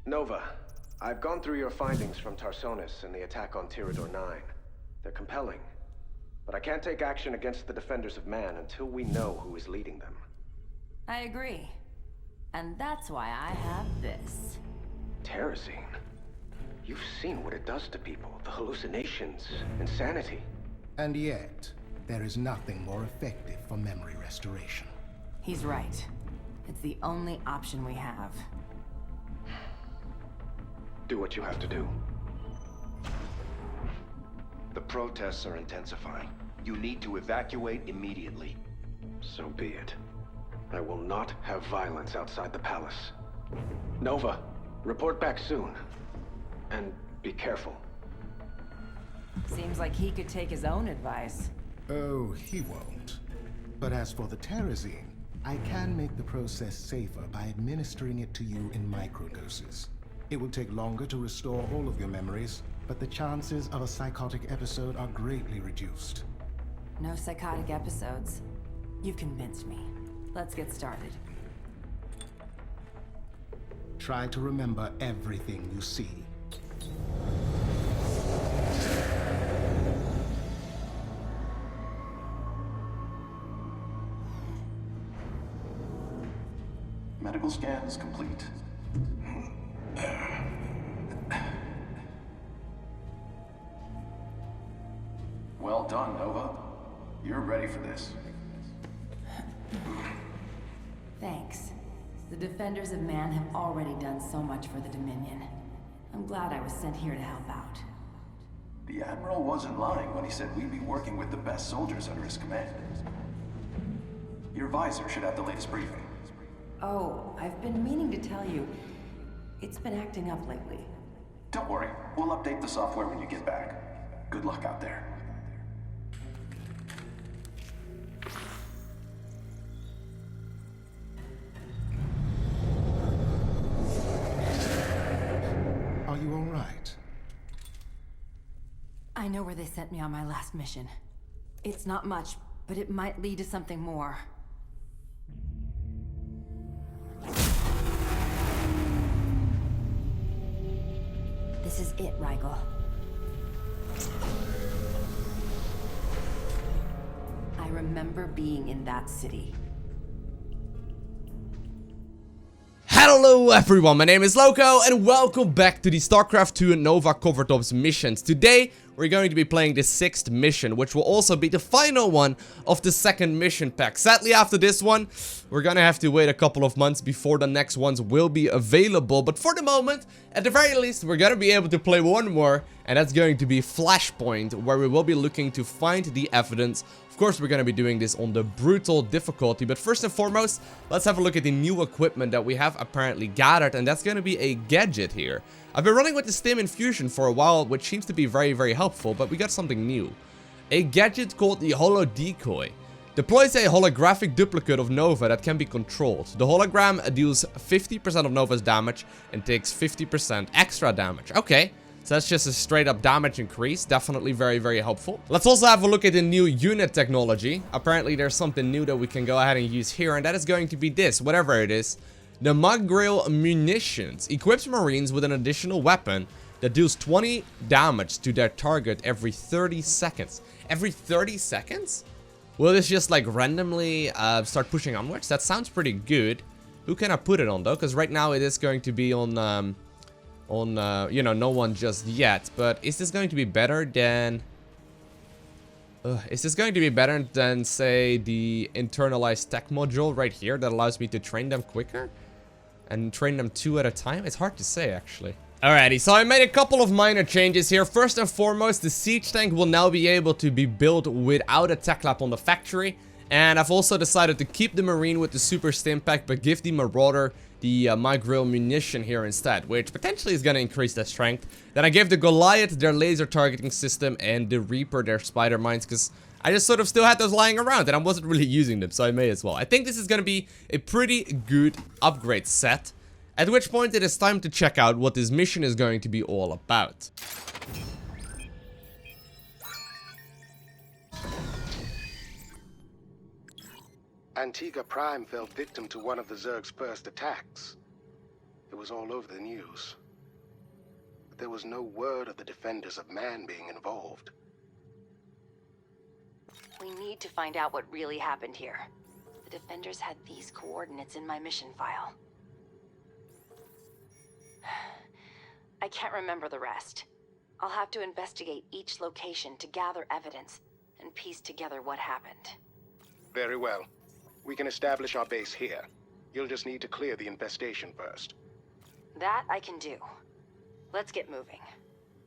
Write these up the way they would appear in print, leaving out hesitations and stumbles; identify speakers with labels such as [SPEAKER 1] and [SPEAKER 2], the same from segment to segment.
[SPEAKER 1] Nova, I've gone through your findings from Tarsonis and the attack on Tirador 9. They're compelling, but I can't take action against the Defenders of Man until we know who is leading them.
[SPEAKER 2] I agree. And that's why I have this.
[SPEAKER 1] Terrazine? You've seen what it does to people, the hallucinations, insanity.
[SPEAKER 3] And yet, there is nothing more effective for memory restoration.
[SPEAKER 2] He's right. It's the only option we have.
[SPEAKER 1] Do what you have to do.
[SPEAKER 4] The protests are intensifying. You need to evacuate immediately.
[SPEAKER 1] So be it. I will not have violence outside the palace. Nova, report back soon. And be careful.
[SPEAKER 2] Seems like he could take his own advice.
[SPEAKER 3] Oh, he won't. But as for the Terrazine, I can make the process safer by administering it to you in microdoses. It will take longer to restore all of your memories, but the chances of a psychotic episode are greatly reduced.
[SPEAKER 2] No psychotic episodes. You've convinced me. Let's get started.
[SPEAKER 3] Try to remember everything you see.
[SPEAKER 5] Medical scan is complete. Well done, Nova. You're ready for this.
[SPEAKER 2] Thanks. The Defenders of Man have already done so much for the Dominion. I'm glad I was sent here to help out.
[SPEAKER 5] The Admiral wasn't lying when he said we'd be working with the best soldiers under his command. Your visor should have the latest briefing.
[SPEAKER 2] Oh, I've been meaning to tell you. It's been acting up lately.
[SPEAKER 5] Don't worry, we'll update the software when you get back. Good luck out there.
[SPEAKER 3] Are you all right?
[SPEAKER 2] I know where they sent me on my last mission. It's not much, but it might lead to something more. This is it, Rigel. I remember being in that city.
[SPEAKER 6] Hello everyone, my name is Lowko and welcome back to the StarCraft 2 and Nova Covert Ops missions. Today we're going to be playing the 6th mission, which will also be the final one of the 2nd mission pack. Sadly, after this one, we're gonna have to wait a couple of months before the next ones will be available. But for the moment, at the very least, we're gonna be able to play one more, and that's going to be Flashpoint, where we will be looking to find the evidence. Of course, we're going to be doing this on the brutal difficulty, but first and foremost, let's have a look at the new equipment that we have apparently gathered, and that's going to be a gadget here. I've been running with the stim infusion for a while, which seems to be very helpful, but we got something new. A gadget called the Holo Decoy. Deploys a holographic duplicate of Nova that can be controlled. The hologram deals 50% of Nova's damage and takes 50% extra damage. Okay. So that's just a straight up damage increase. Definitely very helpful. Let's also have a look at the new unit technology. Apparently there's something new that we can go ahead and use here, and that is going to be this, whatever it is. The Magrill Munitions equips Marines with an additional weapon that deals 20 damage to their target every 30 seconds. Every 30 seconds? Will this just like randomly start pushing onwards? That sounds pretty good. Who can I put it on though? Because right now it is going to be on you know, no one just yet. But is this going to be better than say the internalized tech module right here that allows me to train them quicker and train them 2 at a time? It's hard to say actually. Alrighty, so I made a couple of minor changes here. First and foremost, the siege tank will now be able to be built without a tech lab on the factory. And I've also decided to keep the Marine with the super stim pack, but give the Marauder the Magrill munition here instead, which potentially is going to increase their strength. Then I gave the Goliath their laser targeting system and the Reaper their spider mines, because I just sort of still had those lying around and I wasn't really using them, so I may as well. I think this is going to be a pretty good upgrade set, at which point it is time to check out what this mission is going to be all about.
[SPEAKER 7] Antigua Prime fell victim to one of the Zerg's first attacks.
[SPEAKER 3] It was all over the news. But there was no word of the Defenders of Man being involved.
[SPEAKER 2] We need to find out what really happened here. The Defenders had these coordinates in my mission file. I can't remember the rest. I'll have to investigate each location to gather evidence and piece together what happened.
[SPEAKER 3] Very well. We can establish our base here. You'll just need to clear the infestation first.
[SPEAKER 2] That I can do. Let's get moving.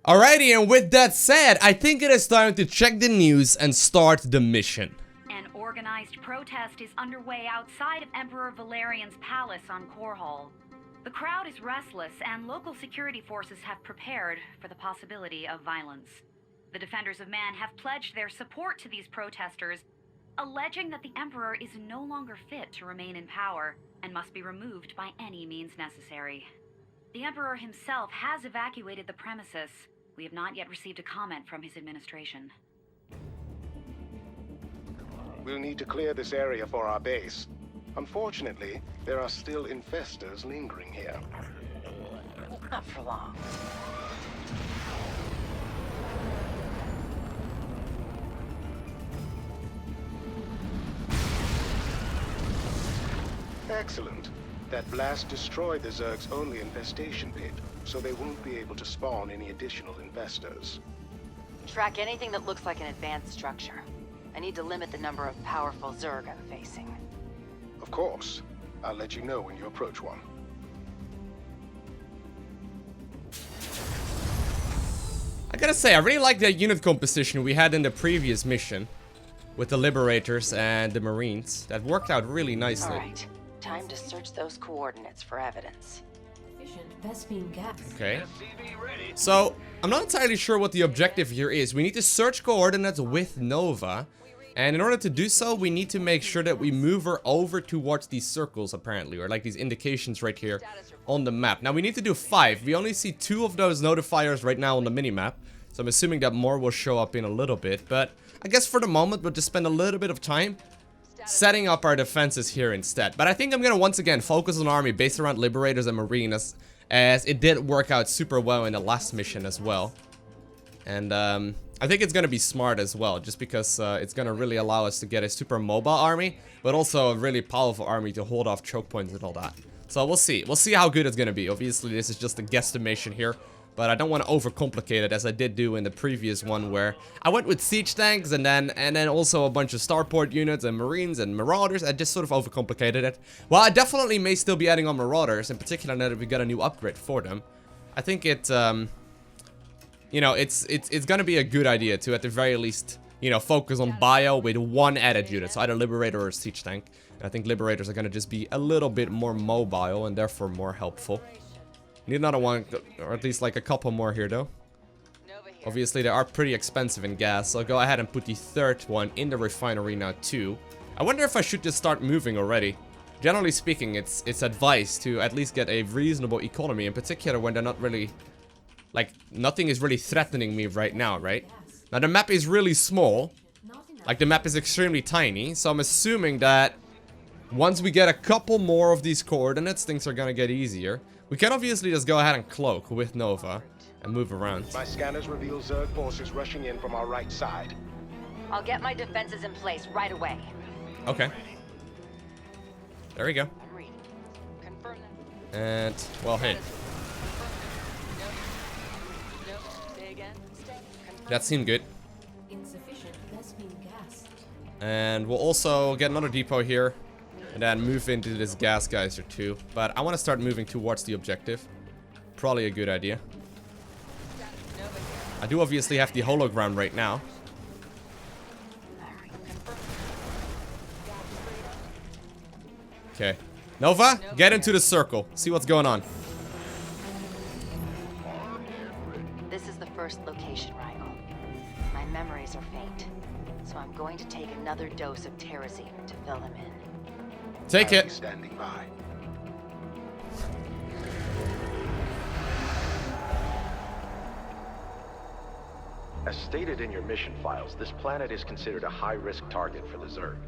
[SPEAKER 6] Alrighty, and with that said, I think it is time to check the news and start the mission.
[SPEAKER 7] An organized protest is underway outside of Emperor Valerian's palace on Core Hall. The crowd is restless, and local security forces have prepared for the possibility of violence. The Defenders of Man have pledged their support to these protesters, alleging that the Emperor is no longer fit to remain in power and must be removed by any means necessary. The Emperor himself has evacuated the premises. We have not yet received a comment from his administration.
[SPEAKER 3] We'll need to clear this area for our base. Unfortunately, there are still infestors lingering here.
[SPEAKER 2] Not for long.
[SPEAKER 3] Excellent. That blast destroyed the Zerg's only infestation pit, so they won't be able to spawn any additional infestors.
[SPEAKER 2] Track anything that looks like an advanced structure. I need to limit the number of powerful Zerg I'm facing.
[SPEAKER 3] Of course. I'll let you know when you approach one.
[SPEAKER 6] I gotta say, I really like the unit composition we had in the previous mission with the Liberators and the Marines. That worked out really nicely.
[SPEAKER 2] Alright, time to search those coordinates for evidence.
[SPEAKER 6] Okay. So, I'm not entirely sure what the objective here is. We need to search coordinates with Nova. And in order to do so, we need to make sure that we move her over towards these circles, apparently. Or like these indications right here on the map. Now, we need to do 5. We only see 2 of those notifiers right now on the minimap. So I'm assuming that more will show up in a little bit. But I guess for the moment, we'll just spend a little bit of time setting up our defenses here instead. But I think I'm going to once again focus on an army based around Liberators and Marines, as it did work out super well in the last mission as well. And I think it's going to be smart as well, just because it's going to really allow us to get a super mobile army, but also a really powerful army to hold off choke points and all that. So we'll see. We'll see how good it's going to be. Obviously, this is just a guesstimation here, but I don't want to overcomplicate it, as I did do in the previous one, where I went with siege tanks and then also a bunch of starport units and marines and marauders. I just sort of overcomplicated it. Well, I definitely may still be adding on marauders, in particular now that we got a new upgrade for them. I think it, you know, it's gonna be a good idea to, at the very least, you know, focus on bio with 1 added unit, so either Liberator or siege tank. And I think Liberators are gonna just be a little bit more mobile and therefore more helpful. Need another one, or at least like a couple more here though. Obviously they are pretty expensive in gas, so I'll go ahead and put the 3rd one in the refinery now too. I wonder if I should just start moving already. Generally speaking, it's advised to at least get a reasonable economy, in particular when they're not really, like, nothing is really threatening me right now, right? Now the map is really small, like the map is extremely tiny, so I'm assuming that once we get a couple more of these coordinates, things are gonna get easier. We can obviously just go ahead and cloak with Nova and move around.
[SPEAKER 3] My scanners reveal Zerg forces rushing in from our right side.
[SPEAKER 2] I'll get my defenses in place right away.
[SPEAKER 6] Okay. There we go.
[SPEAKER 2] I'm reading. Confirm that.
[SPEAKER 6] And, well, hey. That seemed good. And we'll also get another depot here. And then move into this gas geyser too. But I want to start moving towards the objective. Probably a good idea. I do obviously have the hologram right now. Okay. Nova, get into the circle. See what's going on.
[SPEAKER 2] This is the first location, Rigel. My memories are faint, so I'm going to take another dose of Terrazine to fill them in.
[SPEAKER 6] Take it.
[SPEAKER 3] Standing by.
[SPEAKER 4] As stated in your mission files, this planet is considered a high-risk target for the Zerg.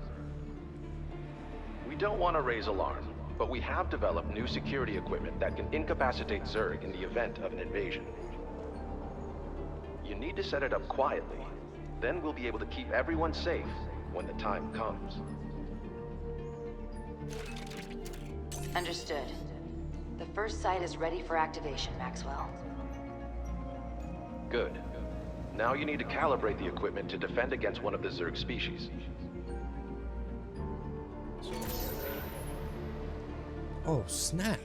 [SPEAKER 4] We don't want to raise alarm, but we have developed new security equipment that can incapacitate Zerg in the event of an invasion. You need to set it up quietly. Then we'll be able to keep everyone safe when the time comes.
[SPEAKER 2] Understood. The first site is ready for activation, Maxwell.
[SPEAKER 4] Good. Now you need to calibrate the equipment to defend against one of the Zerg species.
[SPEAKER 6] Oh, snap.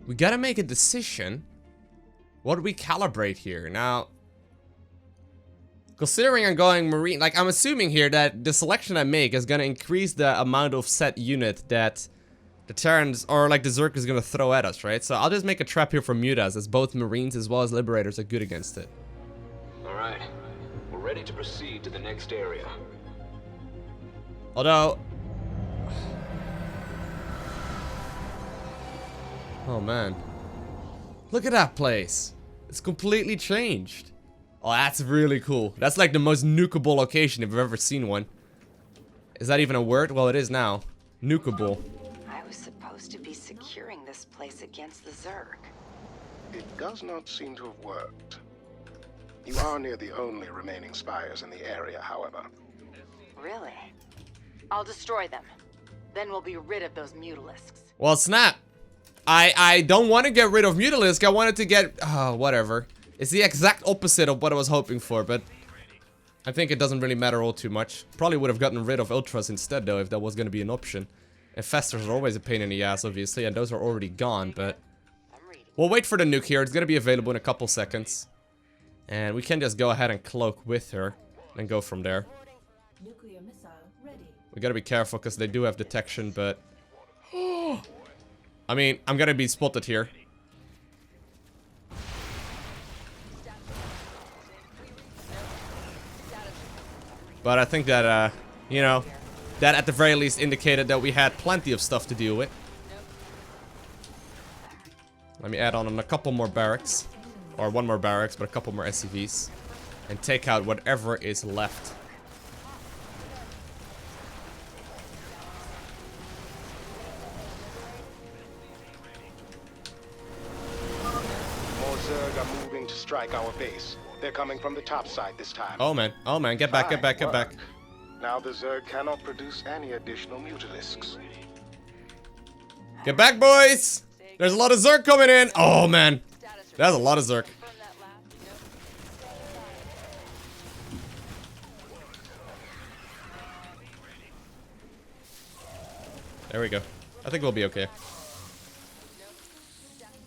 [SPEAKER 6] We gotta make a decision. What do we calibrate here? Now, considering I'm going Marine, like, I'm assuming here that the selection I make is gonna increase the amount of set unit that the Terrans, or like the Zerg, is gonna throw at us, right? So I'll just make a trap here for Mutas, as both Marines as well as Liberators are good against it.
[SPEAKER 8] Alright, we're ready to proceed to the next area.
[SPEAKER 6] Although... oh man. Look at that place. It's completely changed. Oh, that's really cool. That's like the most nukeable location if I've ever seen one. Is that even a word? Well, it is now. Nukeable.
[SPEAKER 2] I was supposed to be securing this place against the Zerg.
[SPEAKER 3] It does not seem to have worked. You are near the only remaining spires in the area, however.
[SPEAKER 2] Really? I'll destroy them. Then we'll be rid of those mutalisks.
[SPEAKER 6] Well, snap. I don't want to get rid of Mutalisk. I wanted to get... oh, whatever. It's the exact opposite of what I was hoping for, but... I think it doesn't really matter all too much. Probably would have gotten rid of Ultras instead, though, if that was going to be an option. Infestors are always a pain in the ass, obviously, and those are already gone, but... we'll wait for the nuke here. It's going to be available in a couple seconds. And we can just go ahead and cloak with her and go from there. We gotta be careful because they do have detection, but... I mean, I'm gonna be spotted here. But I think that, you know, that at the very least indicated that we had plenty of stuff to deal with. Let me add on a couple more barracks. Or one more barracks, but a couple more SCVs. And take out whatever is left.
[SPEAKER 3] More Zerg are moving to strike our base. They're coming from the top side this time.
[SPEAKER 6] Oh man, get back, get back, get back.
[SPEAKER 3] Now the Zerg cannot produce any additional mutalisks.
[SPEAKER 6] Get back, boys! There's a lot of Zerg coming in! Oh man, that's a lot of Zerg. There we go. I think we'll be okay.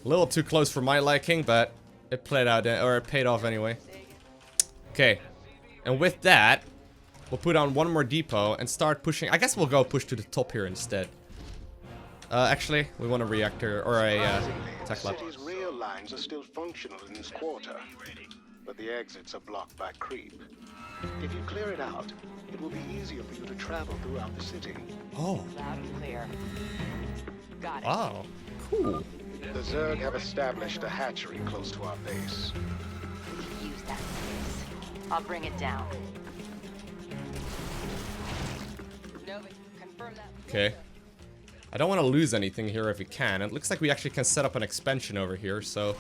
[SPEAKER 6] A little too close for my liking, but it played out, or it paid off anyway. Okay, and with that, we'll put on one more depot and start pushing. I guess we'll go push to the top here instead. Actually, we want a reactor or a tech lab.
[SPEAKER 3] The city's rail lines are still functional in this quarter, but the exits are blocked by creep. If you clear it out, it will be easier for you to travel throughout the city.
[SPEAKER 6] Oh.
[SPEAKER 2] Loud and clear. Got it.
[SPEAKER 6] Wow. Cool.
[SPEAKER 3] The Zerg have established a hatchery close to our base.
[SPEAKER 2] We can use that space. I'll bring it down.
[SPEAKER 6] Okay. I don't want to lose anything here if we can. It looks like we actually can set up an expansion over here, so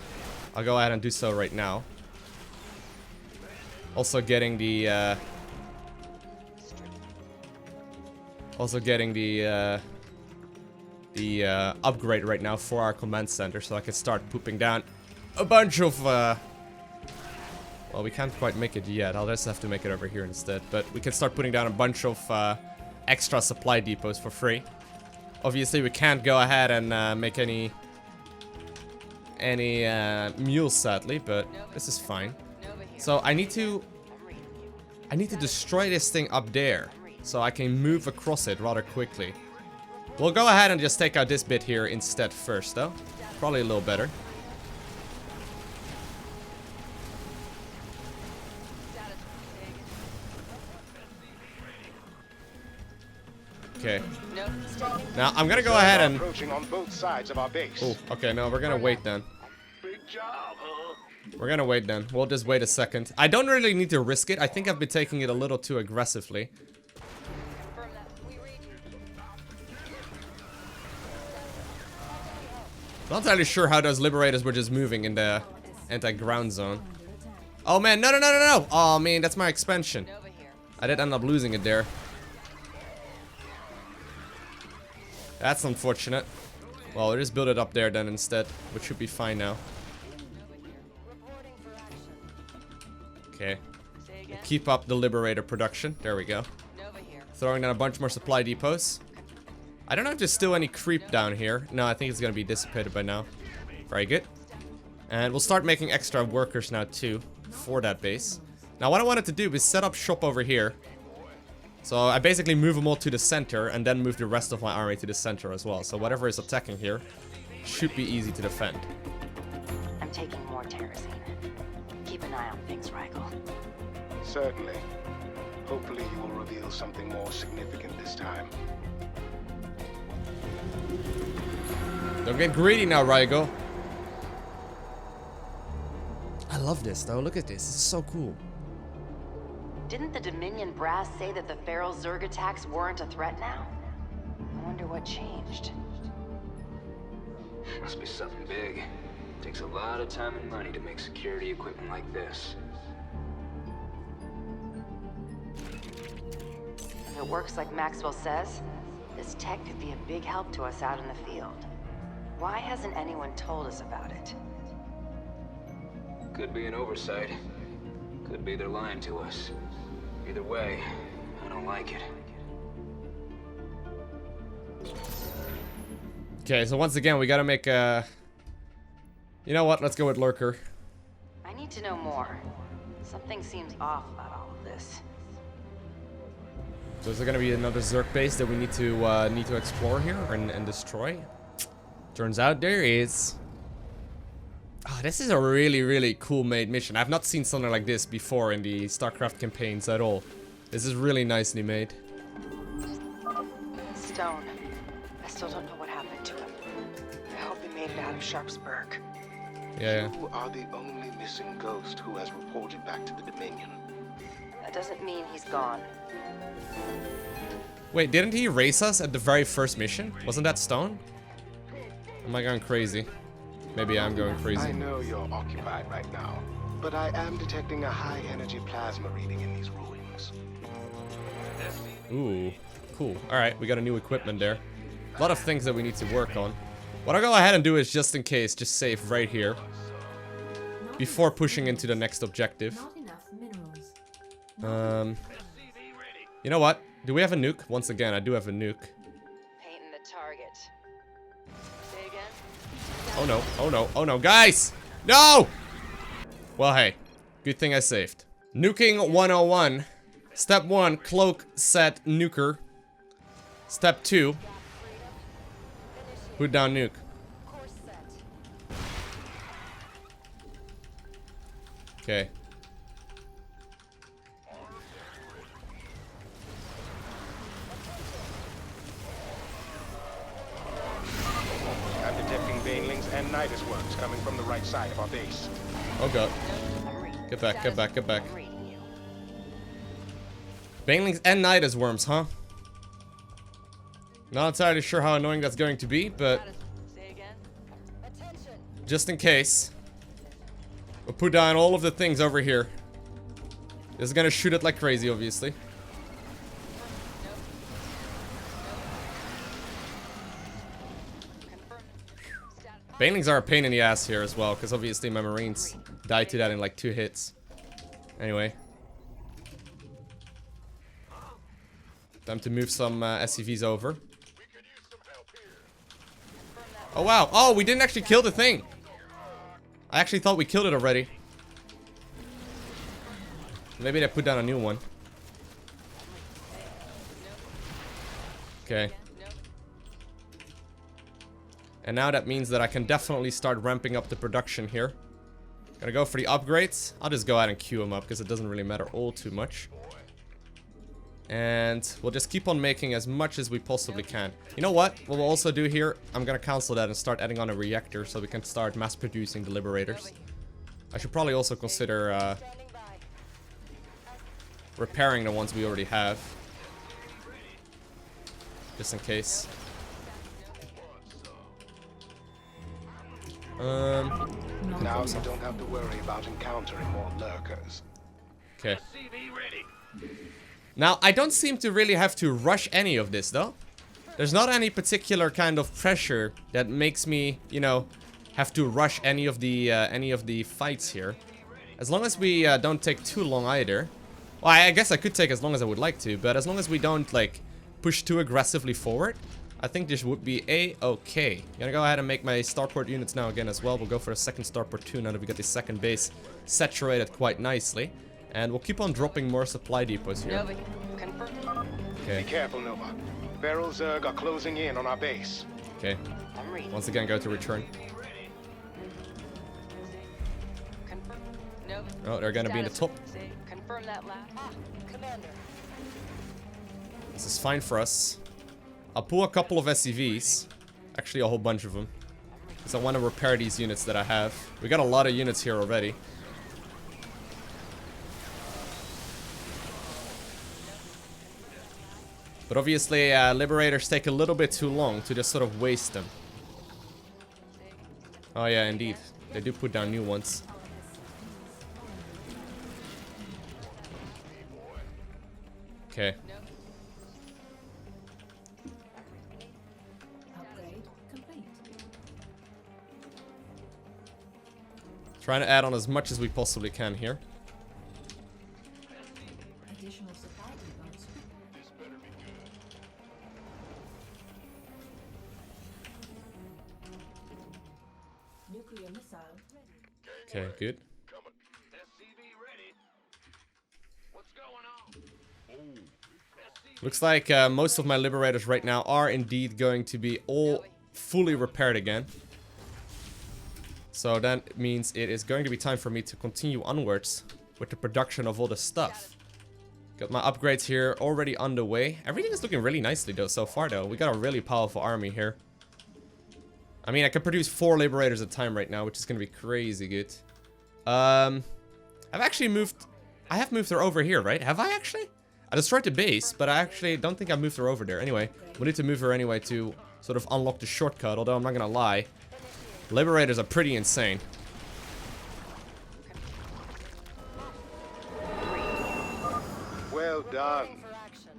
[SPEAKER 6] I'll go ahead and do so right now. Also getting the upgrade right now for our command center, so I can start pooping down a bunch of well, we can't quite make it yet. I'll just have to make it over here instead, but we can start putting down a bunch of extra supply depots for free. Obviously we can't go ahead and make any mules, sadly, but this is fine. So I need to destroy this thing up there so I can move across it rather quickly. We'll go ahead and just take out this bit here instead first, though. Probably a little better. Okay. Now I'm gonna go ahead and
[SPEAKER 3] Approaching on both sides of our base.
[SPEAKER 6] oh, okay, no, we're gonna wait then.
[SPEAKER 3] Big job, huh?
[SPEAKER 6] We're gonna wait then. We'll just wait a second. I don't really need to risk it. I think I've been taking it a little too aggressively. Not entirely sure how those Liberators were just moving in the anti-ground zone. Oh man, no, no, no, no, no! Oh man, that's my expansion. I did end up losing it there. That's unfortunate. Well, we'll just build it up there then instead, which should be fine now. Okay. We'll keep up the Liberator production. There we go. Throwing down a bunch more supply depots. I don't know if there's still any creep down here. No, I think it's gonna be dissipated by now. Very good. And we'll start making extra workers now too for that base. Now what I wanted to do is set up shop over here. So I basically move them all to the center and then move the rest of my army to the center as well. So whatever is attacking here should be easy to defend.
[SPEAKER 2] I'm taking more terrazine. Keep an eye on things, Rigel.
[SPEAKER 9] Certainly. Hopefully you will reveal something more significant this time.
[SPEAKER 6] Don't get greedy now, Rigel. I love this though, look at this, it's so cool.
[SPEAKER 2] Didn't the Dominion brass say that the feral Zerg attacks weren't a threat now? I wonder what changed.
[SPEAKER 8] Must be something big. Takes a lot of time and money to make security equipment like this.
[SPEAKER 2] If it works like Maxwell says, this tech could be a big help to us out in the field. Why hasn't anyone told us about it?
[SPEAKER 8] Could be an oversight. Could be they're lying to us. Either way, I don't like it.
[SPEAKER 6] Okay, so once again, we gotta make a... You know what? Let's go with Lurker.
[SPEAKER 2] I need to know more. Something seems off about all of this.
[SPEAKER 6] So is there gonna be another Zerg base that we need to explore here and destroy? Turns out there is. Oh, this is a really, really cool made mission. I've not seen something like this before in the StarCraft campaigns at all. This is really nicely made.
[SPEAKER 2] Stone. I still don't know what happened to him. I hope he made it out of Sharpsburg.
[SPEAKER 6] Yeah.
[SPEAKER 9] You are the only missing ghost who has reported back to the Dominion.
[SPEAKER 2] That doesn't mean he's gone.
[SPEAKER 6] Wait, didn't he race us at the very first mission? Wasn't that Stone? Am I going crazy? Maybe I'm going crazy.
[SPEAKER 9] I know you're occupied right now, but I am detecting a high-energy plasma reading in these ruins.
[SPEAKER 6] Ooh, cool. Alright, we got a new equipment there. A lot of things that we need to work on. What I'll go ahead and do is, just in case, just save right here. Before pushing into the next objective. You know what? Do we have a nuke? Once again, I do have a nuke.
[SPEAKER 2] Painting the target. Say again?
[SPEAKER 6] Oh no, oh no, oh no, guys! No! Well, hey, good thing I saved. Nuking 101. Step 1, cloak set nuker. Step 2, put down nuke. Okay.
[SPEAKER 9] I'm detecting banelings and nidus worms coming from the right side of our base.
[SPEAKER 6] Oh god. Get back, get back, get back. Banelings and nidus worms, huh? Not entirely sure how annoying that's going to be, but just in case, we'll put down all of the things over here. This is gonna shoot it like crazy, obviously. Banelings are a pain in the ass here as well, because obviously my Marines died to that in like 2 hits. Anyway. Time to move some SCVs over. Oh wow, oh, we didn't actually kill the thing. I actually thought we killed it already. Maybe they put down a new one. Okay. And now that means that I can definitely start ramping up the production here. Gonna go for the upgrades. I'll just go ahead and queue them up because it doesn't really matter all too much. And we'll just keep on making as much as we possibly can. You know what? What we'll also do here, I'm gonna cancel that and start adding on a reactor so we can start mass producing the Liberators. I should probably also consider repairing the ones we already have. Just in case.
[SPEAKER 9] Now you don't have to worry about encountering more lurkers.
[SPEAKER 6] Okay. Now, I don't seem to really have to rush any of this, though. There's not any particular kind of pressure that makes me, you know, have to rush any of the fights here. As long as we don't take too long either. Well, I guess I could take as long as I would like to, but as long as we don't, like, push too aggressively forward, I think this would be a-okay. Gonna go ahead and make my starport units now again as well. We'll go for a second starport too now that we got the second base saturated quite nicely. And we'll keep on dropping more supply depots here.
[SPEAKER 7] Nova, confirm.
[SPEAKER 9] Be careful, Nova. Feral Zerg are closing in on our base.
[SPEAKER 6] Okay.
[SPEAKER 2] I'm reading.
[SPEAKER 6] Once again, go to return.
[SPEAKER 2] Confirm. Nova.
[SPEAKER 6] Oh, they're gonna be in the top.
[SPEAKER 2] Confirm that last. Commander.
[SPEAKER 6] This is fine for us. I'll pull a couple of SCVs. Actually, a whole bunch of them. Because I want to repair these units that I have. We got a lot of units here already. But obviously, Liberators take a little bit too long to just sort of waste them. Oh yeah, indeed. They do put down new ones. Okay. Trying to add on as much as we possibly can here. Okay, good. Looks like most of my Liberators right now are indeed going to be all fully repaired again. So that means it is going to be time for me to continue onwards with the production of all the stuff. Got my upgrades here already underway. Everything is looking really nicely though so far though. We got a really powerful army here. I mean, I can produce 4 Liberators at a time right now, which is going to be crazy good. I have moved her over here, right? Have I actually? I destroyed the base, but I actually don't think I moved her over there. Anyway, we need to move her anyway to sort of unlock the shortcut, although I'm not going to lie. Liberators are pretty insane.
[SPEAKER 9] Well done.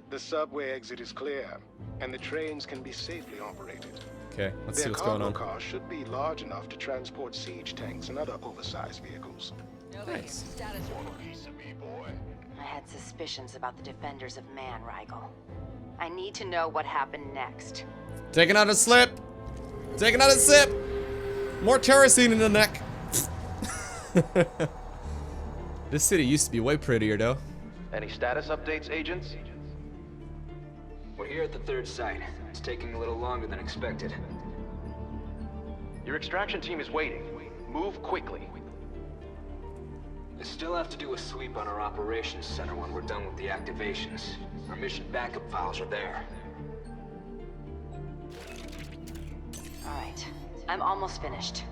[SPEAKER 9] The subway exit is clear, and the trains can be safely operated.
[SPEAKER 6] Okay, let's see what's going on.
[SPEAKER 9] Their cargo cars should be large enough to transport siege tanks and other oversized vehicles.
[SPEAKER 6] Nice.
[SPEAKER 2] I had suspicions about the defenders of man, Rigel. I need to know what happened next.
[SPEAKER 6] Take another slip. Take another sip. More kerosene in the neck. This city used to be way prettier, though.
[SPEAKER 4] Any status updates, agents?
[SPEAKER 8] We're here at the third site. It's taking a little longer than expected.
[SPEAKER 4] Your extraction team is waiting. Move quickly.
[SPEAKER 8] We still have to do a sweep on our operations center when we're done with the activations. Our mission backup files are there.
[SPEAKER 2] Alright, I'm almost finished.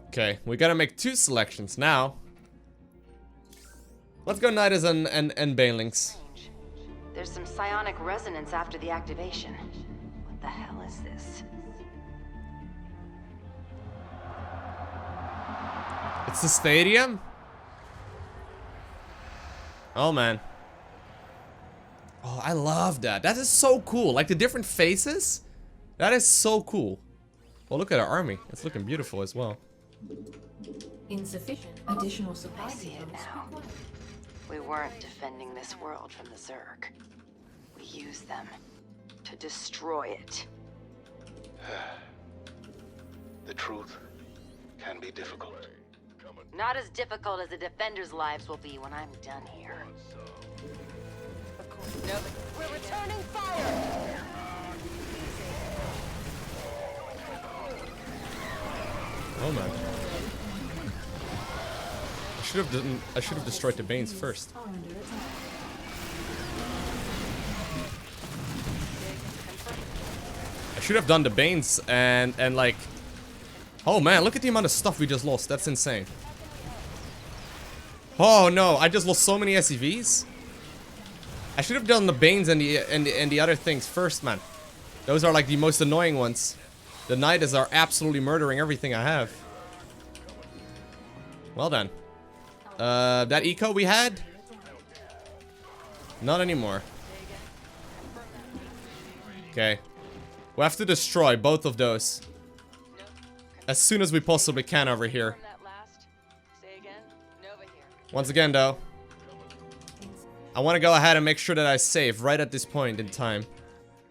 [SPEAKER 6] Okay, we gotta make 2 selections now. Let's go Niders and Banelings.
[SPEAKER 2] There's some psionic resonance after the activation. What the hell is this?
[SPEAKER 6] It's the stadium? Oh, man. Oh, I love that. That is so cool. Like, the different faces? That is so cool. Oh, look at our army. It's looking beautiful as well.
[SPEAKER 10] Insufficient additional supply.
[SPEAKER 2] I see it now. We weren't defending this world from the Zerg. We used them to destroy it.
[SPEAKER 9] The truth can be difficult.
[SPEAKER 2] Not as difficult as the defenders' lives will be when I'm done here. No, but we're returning fire!
[SPEAKER 6] Oh, man. I should have destroyed the Banes first. I should have done the Banes and like... Oh man, look at the amount of stuff we just lost. That's insane. Oh no, I just lost so many SCVs. I should have done the Banes and the other things first, man. Those are like the most annoying ones. The Niders are absolutely murdering everything I have. Well done. That eco we had? Not anymore. Okay. We have to destroy both of those as soon as we possibly can over here. Once again, though, I want to go ahead and make sure that I save right at this point in time.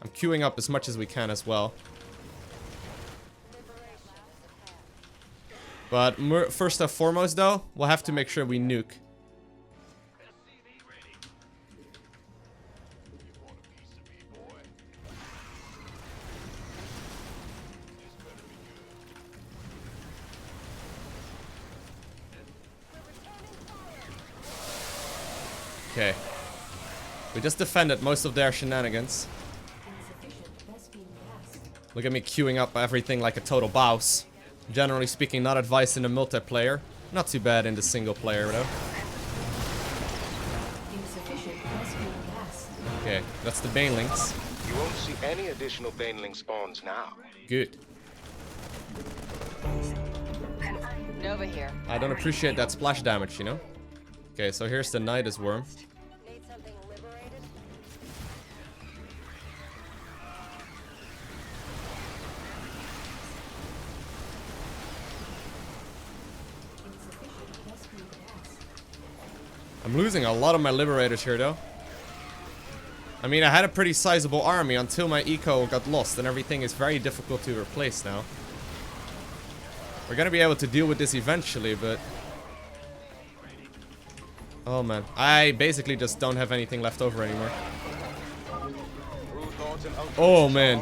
[SPEAKER 6] I'm queuing up as much as we can as well. But first and foremost, though, we'll have to make sure we nuke. Okay. We just defended most of their shenanigans. Look at me queuing up everything like a total boss. Generally speaking, not advised in the multiplayer. Not too bad in the single player, though. Okay, that's the banelings.
[SPEAKER 9] You won't see any additional baneling spawns now.
[SPEAKER 6] Good.
[SPEAKER 2] Nova here.
[SPEAKER 6] I don't appreciate that splash damage, you know? Okay, so here's the Nidus worm.
[SPEAKER 2] Need something liberated?
[SPEAKER 6] I'm losing a lot of my Liberators here, though. I mean, I had a pretty sizable army until my eco got lost, and everything is very difficult to replace now. We're gonna be able to deal with this eventually, but... Oh man, I basically just don't have anything left over anymore. Oh man.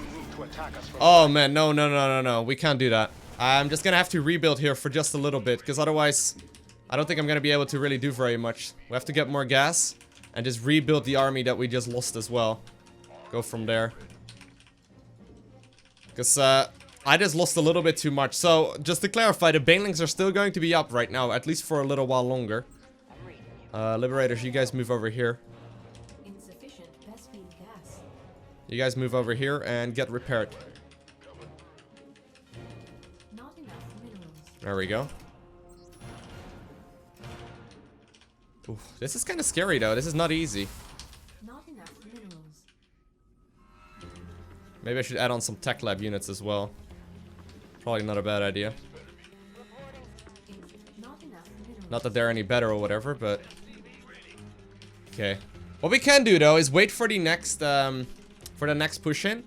[SPEAKER 6] Oh man, no, we can't do that. I'm just gonna have to rebuild here for just a little bit, because otherwise I don't think I'm gonna be able to really do very much. We have to get more gas and just rebuild the army that we just lost as well. Go from there. Because I just lost a little bit too much. So just to clarify, the banelings are still going to be up right now, at least for a little while longer. Liberators, you guys move over here. You guys move over here and get repaired. There we go. Oof, this is kind of scary though. This is not easy. Maybe I should add on some tech lab units as well. Probably not a bad idea. Not that they're any better or whatever, but... Okay. What we can do though is wait for the next push in,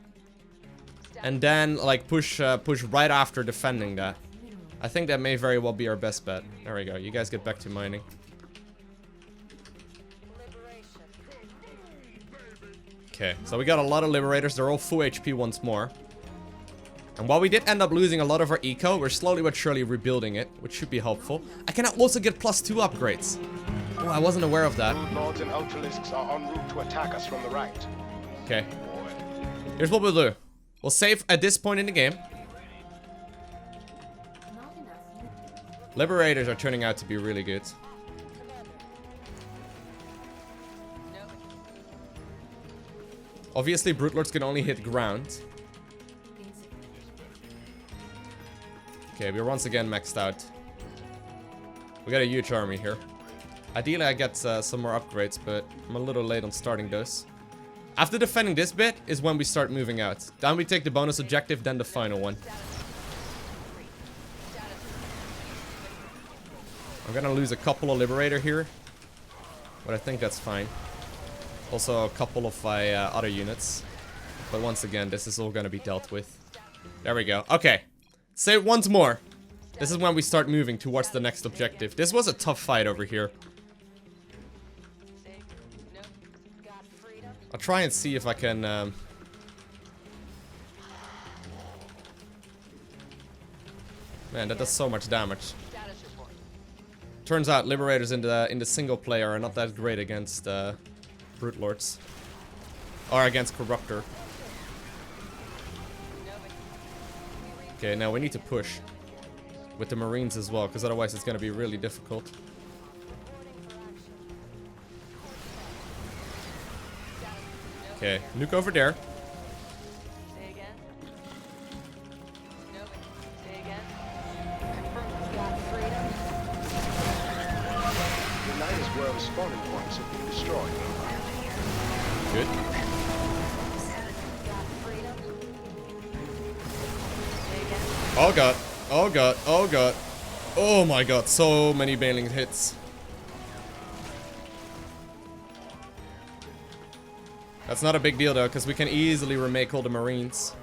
[SPEAKER 6] and then like push right after defending that. I think that may very well be our best bet. There we go. You guys get back to mining. Okay, so we got a lot of Liberators. They're all full HP once more. And while we did end up losing a lot of our eco, we're slowly but surely rebuilding it, which should be helpful. I can also get +2 upgrades. Oh, I wasn't aware of that.
[SPEAKER 9] Lords and Ultralisks are en route to attack us from the right.
[SPEAKER 6] Okay. Here's what we'll do. We'll save at this point in the game. Liberators are turning out to be really good. Obviously, Brute Lords can only hit ground. Okay, we're once again maxed out. We got a huge army here. Ideally, I get some more upgrades, but I'm a little late on starting those. After defending this bit is when we start moving out. Then we take the bonus objective, then the final one. I'm gonna lose a couple of Liberator here, but I think that's fine. Also a couple of my other units. But once again, this is all gonna be dealt with. There we go. Okay. Say it once more. This is when we start moving towards the next objective. This was a tough fight over here. I'll try and see if I can... Man, that does so much damage. Turns out Liberators in the single player are not that great against Brute Lords. Or against Corruptor. Okay, now we need to push. With the Marines as well, because otherwise it's going to be really difficult. Okay, nuke over there.
[SPEAKER 9] Some spawning points have been destroyed.
[SPEAKER 6] Good. Oh god. Oh god. Oh god. Oh my god. So many bailing hits. That's not a big deal though, because we can easily remake all the Marines.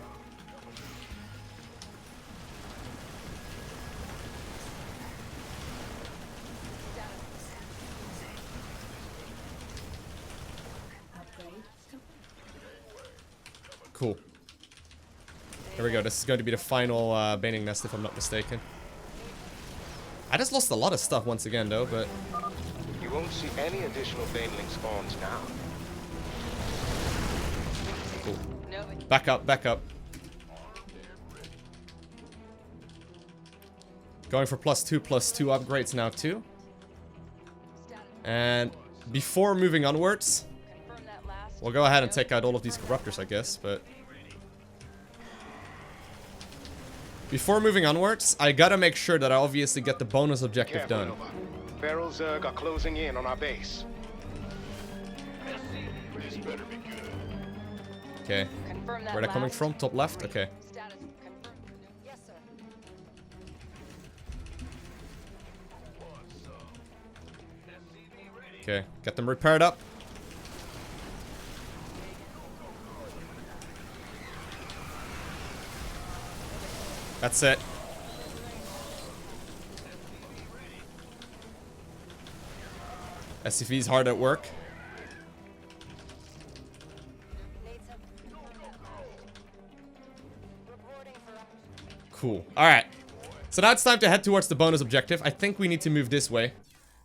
[SPEAKER 6] Cool. Here we go. This is going to be the final Baning Nest, if I'm not mistaken. I just lost a lot of stuff once again, though, but...
[SPEAKER 9] You won't see any additional Baneling spawns now.
[SPEAKER 6] Cool. Back up, back up. Going for +2/+2 upgrades now, too. And before moving onwards... We'll go ahead and take out all of these corruptors, I guess, but... Before moving onwards, I gotta make sure that I obviously get the bonus objective done.
[SPEAKER 9] Feral Zerg are closing in on our base.
[SPEAKER 6] Okay. Where they're coming from? Top left? Okay. Okay, get them repaired up. That's it. SCV's hard at work. Cool. Alright. So now it's time to head towards the bonus objective. I think we need to move this way.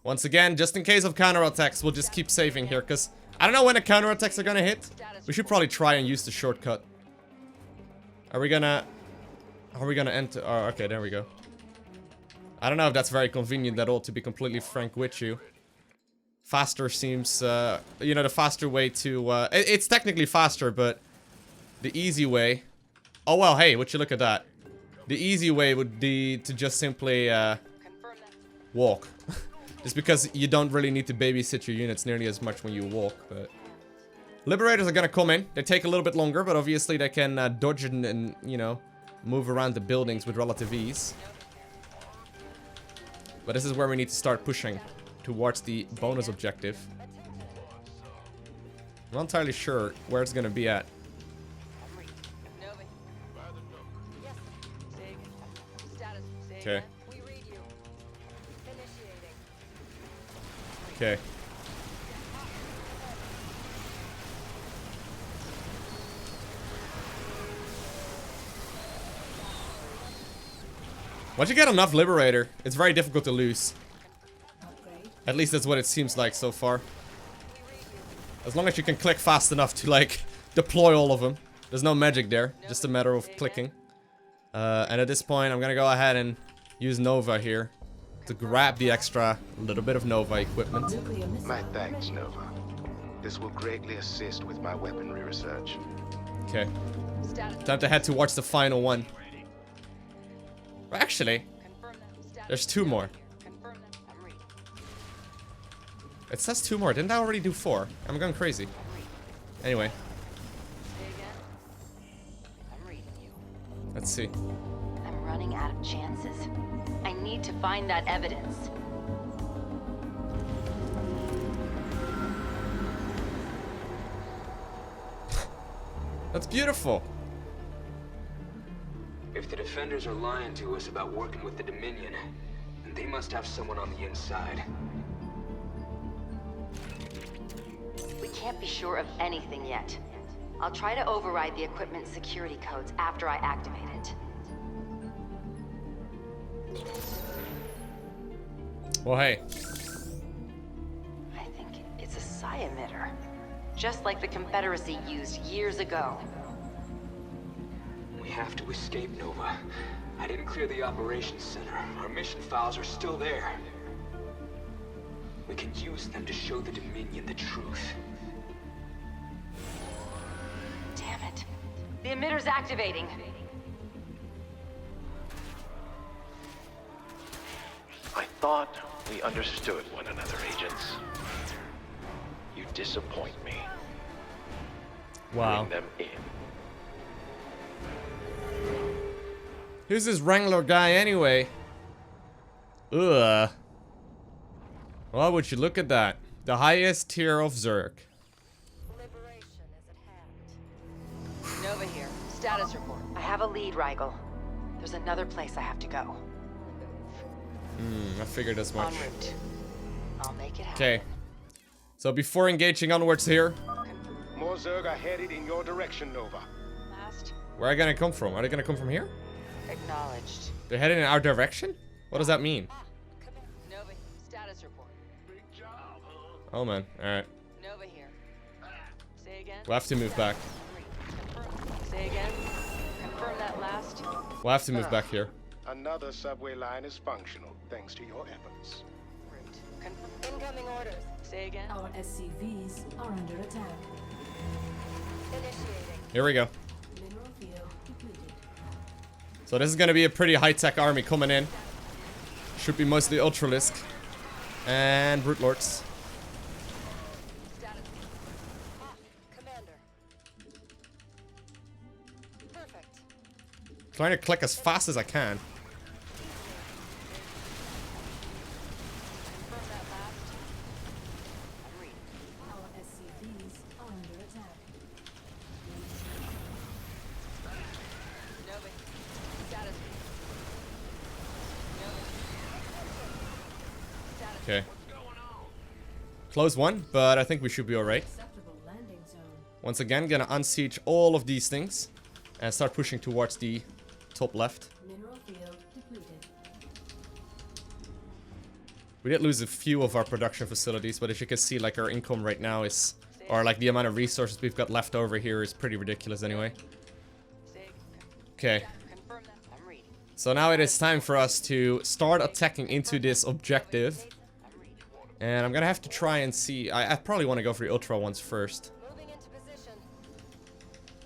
[SPEAKER 6] Once again, just in case of counterattacks, we'll just keep saving here, because I don't know when the counterattacks are gonna hit. We should probably try and use the shortcut. Are we gonna enter? Oh, okay, there we go. I don't know if that's very convenient at all, to be completely frank with you. Faster seems, you know, the faster way to, it's technically faster, but the easy way... Oh, well, hey, would you look at that? The easy way would be to just simply, walk. Just because you don't really need to babysit your units nearly as much when you walk, but... Liberators are gonna come in. They take a little bit longer, but obviously they can, dodge and, you know, move around the buildings with relative ease. But this is where we need to start pushing towards the bonus objective. I'm not entirely sure where it's gonna be at. Okay. Okay. Once you get enough Liberator, it's very difficult to lose. At least that's what it seems like so far. As long as you can click fast enough to, like, deploy all of them. There's no magic there, just a matter of clicking. And at this point, I'm gonna go ahead and use Nova here to grab the extra little bit of Nova equipment.
[SPEAKER 9] My thanks, Nova. This will greatly assist with my weaponry research.
[SPEAKER 6] Okay. Time to head towards the final one. Well, actually, there's two more. It says two more. Didn't I already do 4? I'm going crazy. Anyway. Let's see.
[SPEAKER 2] I'm running out of chances. I need to find that evidence.
[SPEAKER 6] That's beautiful.
[SPEAKER 8] If the defenders are lying to us about working with the Dominion, then they must have someone on the inside.
[SPEAKER 2] We can't be sure of anything yet. I'll try to override the equipment security codes after I activate it.
[SPEAKER 6] Well, hey.
[SPEAKER 2] I think it's a psi emitter. Just like the Confederacy used years ago.
[SPEAKER 8] We have to escape, Nova. I didn't clear the operations center. Our mission files are still there. We can use them to show the Dominion the truth.
[SPEAKER 2] Damn it. The emitter's activating.
[SPEAKER 4] I thought we understood one another, agents. disappoint me.
[SPEAKER 6] Wow.
[SPEAKER 4] Bring them in.
[SPEAKER 6] Who's this Wrangler guy anyway? Ugh. Why would you look at that? The highest tier of Zerg.
[SPEAKER 2] Liberation is at hand. Nova here. Status report. I have a lead, Rigel. There's another place I have to go.
[SPEAKER 6] I figured as much.
[SPEAKER 2] En route. I'll make it happen.
[SPEAKER 6] Okay. So before engaging onwards here,
[SPEAKER 9] More Zerg are headed in your direction, Nova.
[SPEAKER 2] Last.
[SPEAKER 6] where are they gonna come from? Are they gonna come from here?
[SPEAKER 2] Acknowledged.
[SPEAKER 6] They're heading in our direction? What does that mean?
[SPEAKER 2] Nova, status report.
[SPEAKER 6] Oh man, alright.
[SPEAKER 2] Nova here. Say again.
[SPEAKER 6] We'll have to move back.
[SPEAKER 2] Confirm. Say again. Confirm that last.
[SPEAKER 6] We'll have to move back here.
[SPEAKER 9] Another subway line is functional, thanks to your efforts.
[SPEAKER 2] Route. Confirm. Incoming orders. Say again.
[SPEAKER 10] Our SCVs are under attack.
[SPEAKER 2] Initiating.
[SPEAKER 6] Here we go.
[SPEAKER 10] Mineral field depleted.
[SPEAKER 6] So this is gonna be a pretty high-tech army coming in. Should be mostly Ultralisk and Brute Lords.
[SPEAKER 2] Status. Commander. Perfect.
[SPEAKER 6] Trying to click as fast as I can.
[SPEAKER 2] Confirm that last. I'm reading.
[SPEAKER 10] Our SCVs are under attack.
[SPEAKER 2] Nova. Status. Nova. Status.
[SPEAKER 6] Okay. Close one, but I think we should be alright.
[SPEAKER 10] Acceptable landing zone.
[SPEAKER 6] Once again, gonna unsiege all of these things and start pushing towards the top left.
[SPEAKER 10] Mineral field depleted.
[SPEAKER 6] We did lose a few of our production facilities, but as you can see, like our income right now is, or like the amount of resources we've got left over here is pretty ridiculous anyway.
[SPEAKER 2] Say.
[SPEAKER 6] Okay,
[SPEAKER 2] Confirm that. I'm reading.
[SPEAKER 6] so now it is time for us to start attacking into this objective.
[SPEAKER 2] I'm reading.
[SPEAKER 6] And I'm gonna have to try and see, I probably want to go for the Ultra ones first.
[SPEAKER 2] Moving into position.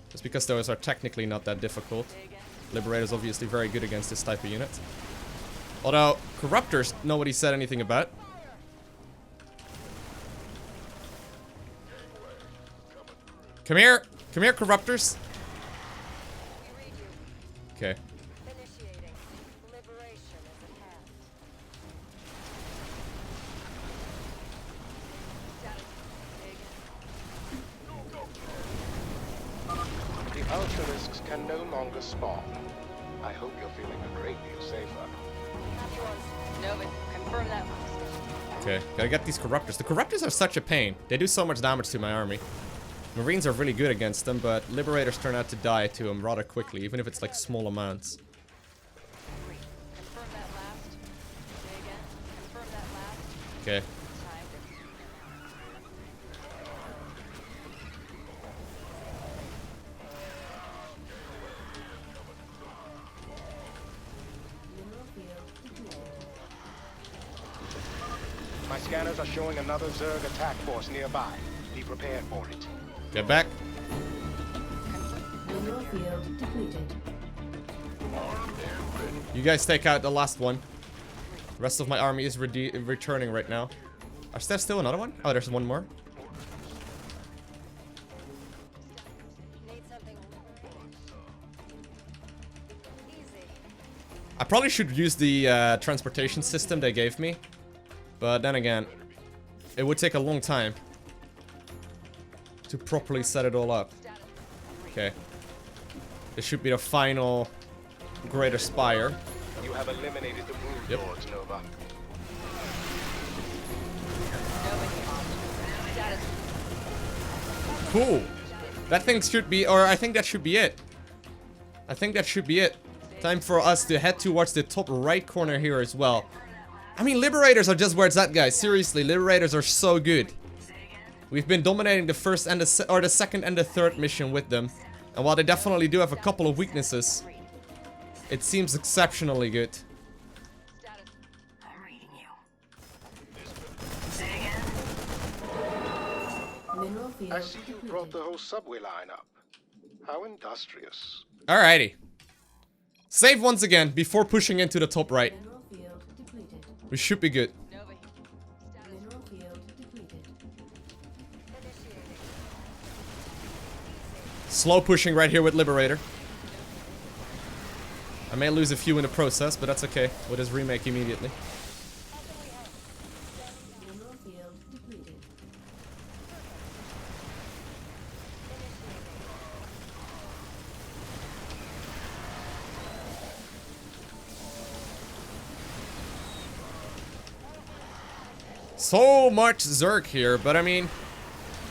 [SPEAKER 6] Just because those are technically not that difficult.
[SPEAKER 2] Say again.
[SPEAKER 6] Liberator's obviously very good against this type of unit. Although, Corruptors, nobody said anything about. Come here! Come here, Corruptors!
[SPEAKER 2] We read you.
[SPEAKER 6] Okay.
[SPEAKER 2] Initiating. Liberation is at hand. Status. Say again.
[SPEAKER 9] The Ultralisks can no longer spawn. I hope you're feeling a great deal safer.
[SPEAKER 2] Happy ones. Nova. Confirm that last.
[SPEAKER 6] Okay, gotta get these Corruptors. The Corruptors are such a pain. They do so much damage to my army. Marines are really good against them, but Liberators turn out to die to them rather quickly, even if it's like small amounts.
[SPEAKER 2] Confirm that last. Say again. Confirm that last.
[SPEAKER 6] Okay.
[SPEAKER 2] Time
[SPEAKER 10] Mineral field depleted.
[SPEAKER 9] My scanners are showing another Zerg attack force nearby. Be prepared for it.
[SPEAKER 6] Get back.
[SPEAKER 10] Mineral field depleted.
[SPEAKER 6] You guys take out the last one. The rest of my army is returning right now. Is there still another one? Oh, there's one more.
[SPEAKER 2] Need something. Easy.
[SPEAKER 6] I probably should use the transportation system they gave me. But then again, it would take a long time to properly set it all up. Okay. This should be the final Greater Spire.
[SPEAKER 9] You have eliminated the Brood
[SPEAKER 6] Yep.
[SPEAKER 9] Lords, Nova.
[SPEAKER 2] Status.
[SPEAKER 6] Cool. That thing should be, or I think that should be it. I think that should be it. Time for us to head towards the top right corner here as well. I mean, Liberators are just where it's at, guys. Seriously, Liberators are so good. We've been dominating the first and the second and the third mission with them. And while they definitely do have a couple of weaknesses, it seems exceptionally good.
[SPEAKER 2] Status.
[SPEAKER 7] I'm reading you. Say again.
[SPEAKER 10] Mineral field
[SPEAKER 9] I see you brought the
[SPEAKER 10] depleted.
[SPEAKER 9] whole subway line up. How industrious.
[SPEAKER 6] Alrighty. Save once again before pushing into the top right.
[SPEAKER 10] Mineral field depleted.
[SPEAKER 6] We should be good.
[SPEAKER 2] Nova.
[SPEAKER 10] Mineral field depleted.
[SPEAKER 6] Slow pushing right here with Liberator. I may lose a few in the process, but that's okay. With his remake immediately.
[SPEAKER 10] Mineral field depleted.
[SPEAKER 6] So much Zerg here, but I mean,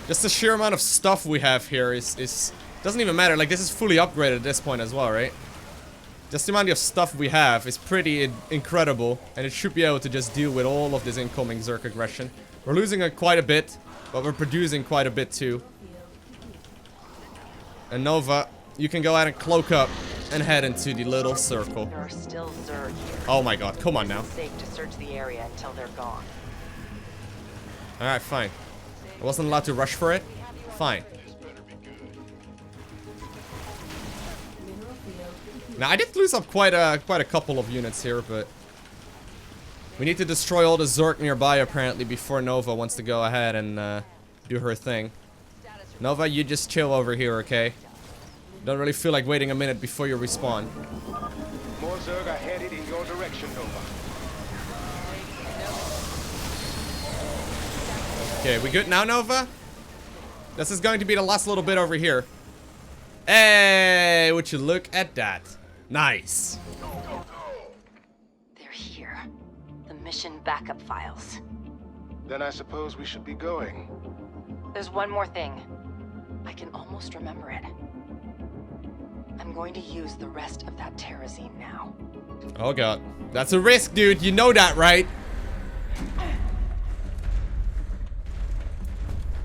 [SPEAKER 6] just the sheer amount of stuff we have here is doesn't even matter. Like, this is fully upgraded at this point as well, right? Just the amount of stuff we have is pretty incredible, and it should be able to just deal with all of this incoming Zerg aggression. We're losing quite a bit, but we're producing quite a bit too. And Nova, you can go ahead and cloak up and head into the little circle.
[SPEAKER 2] There are still Zerg here.
[SPEAKER 6] Oh my god, come on now.
[SPEAKER 2] It's safe to search the area until they're gone.
[SPEAKER 6] Alright, fine. I wasn't allowed to rush for it? Fine.
[SPEAKER 10] Mineral field depleted.
[SPEAKER 6] Now, I did lose up quite a couple of units here, but we need to destroy all the Zerg nearby, apparently, before Nova wants to go ahead and do her thing. Nova, you just chill over here, okay? Don't really feel like waiting a minute before you respawn.
[SPEAKER 9] More Zerg are headed in your direction, Nova.
[SPEAKER 6] Okay, we good now, Nova? This is going to be the last little bit over here. Hey, would you look at that? Nice.
[SPEAKER 2] They're here. The mission backup files.
[SPEAKER 9] Then I suppose we should be going.
[SPEAKER 2] There's one more thing. I can almost remember it. I'm going to use the rest of that terrazine now.
[SPEAKER 6] Oh god. That's a risk, dude. You know that, right?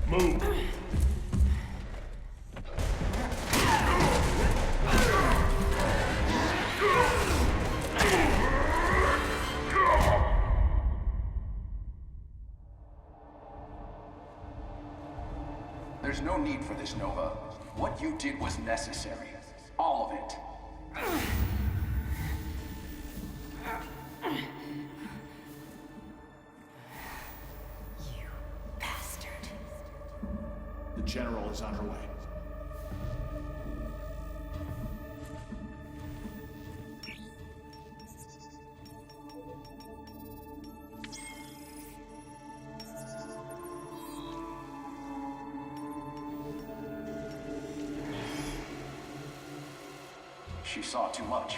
[SPEAKER 9] Move.
[SPEAKER 5] There's no need for this, Nova. What you did was necessary. All of it.
[SPEAKER 2] You bastard.
[SPEAKER 9] The General is on her way.
[SPEAKER 5] She saw too much.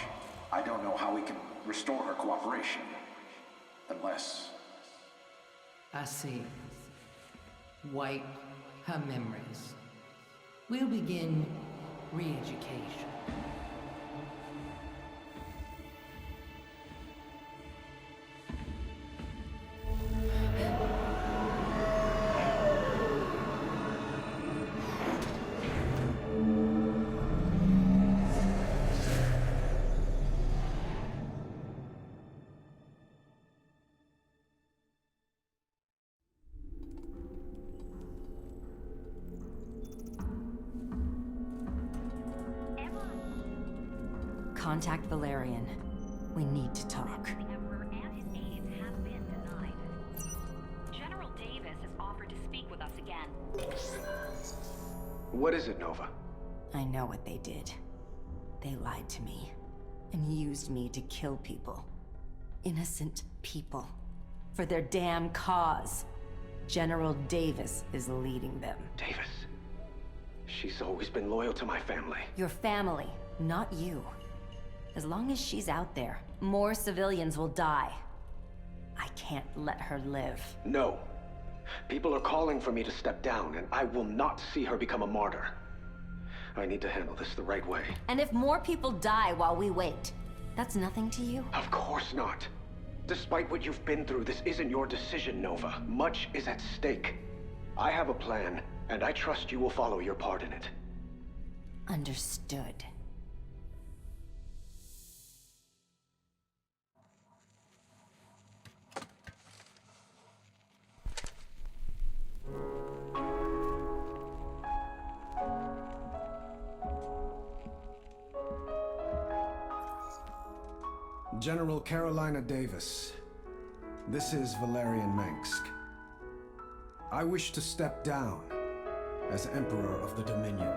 [SPEAKER 5] I don't know how we can restore her cooperation. Unless...
[SPEAKER 11] I see. Wipe her memories. We'll begin re-education.
[SPEAKER 2] Contact Valerian. We need to talk.
[SPEAKER 7] The Emperor and his aides have been denied. General Davis has offered to speak with us again.
[SPEAKER 1] What is it, Nova?
[SPEAKER 2] I know what they did. They lied to me and used me to kill people. Innocent people. For their damn cause. General Davis is leading them.
[SPEAKER 1] Davis. She's always been loyal to my family.
[SPEAKER 2] Your family, not you. As long as she's out there, more civilians will die. I can't let her live.
[SPEAKER 1] No. People are calling for me to step down, and I will not see her become a martyr. I need to handle this the right way.
[SPEAKER 2] And if more people die while we wait, that's nothing to you?
[SPEAKER 1] Of course not. Despite what you've been through, this isn't your decision, Nova. Much is at stake. I have a plan, and I trust you will follow your part in it.
[SPEAKER 2] Understood.
[SPEAKER 1] General Carolina Davis. This is Valerian Mengsk. I wish to step down as Emperor of the Dominion.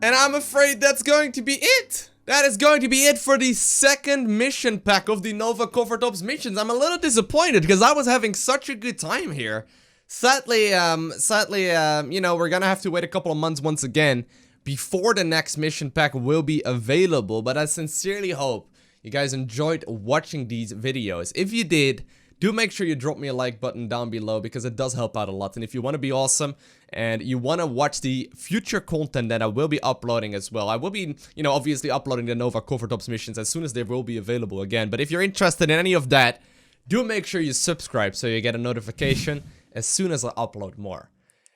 [SPEAKER 6] And I'm afraid that's going to be it. That is going to be it for the second mission pack of the Nova Covert Ops missions. I'm a little disappointed because I was having such a good time here. Sadly, you know, we're gonna have to wait a couple of months once again before the next mission pack will be available. But I sincerely hope you guys enjoyed watching these videos. If you did, do make sure you drop me a like button down below because it does help out a lot. And if you want to be awesome and you want to watch the future content that I will be uploading as well, I will be, you know, obviously uploading the Nova Covert Ops missions as soon as they will be available again. But if you're interested in any of that, do make sure you subscribe so you get a notification as soon as I upload more.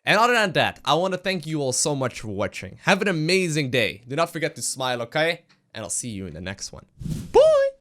[SPEAKER 6] And other than that, I want to thank you all so much for watching. Have an amazing day. Do not forget to smile, okay? And I'll see you in the next one.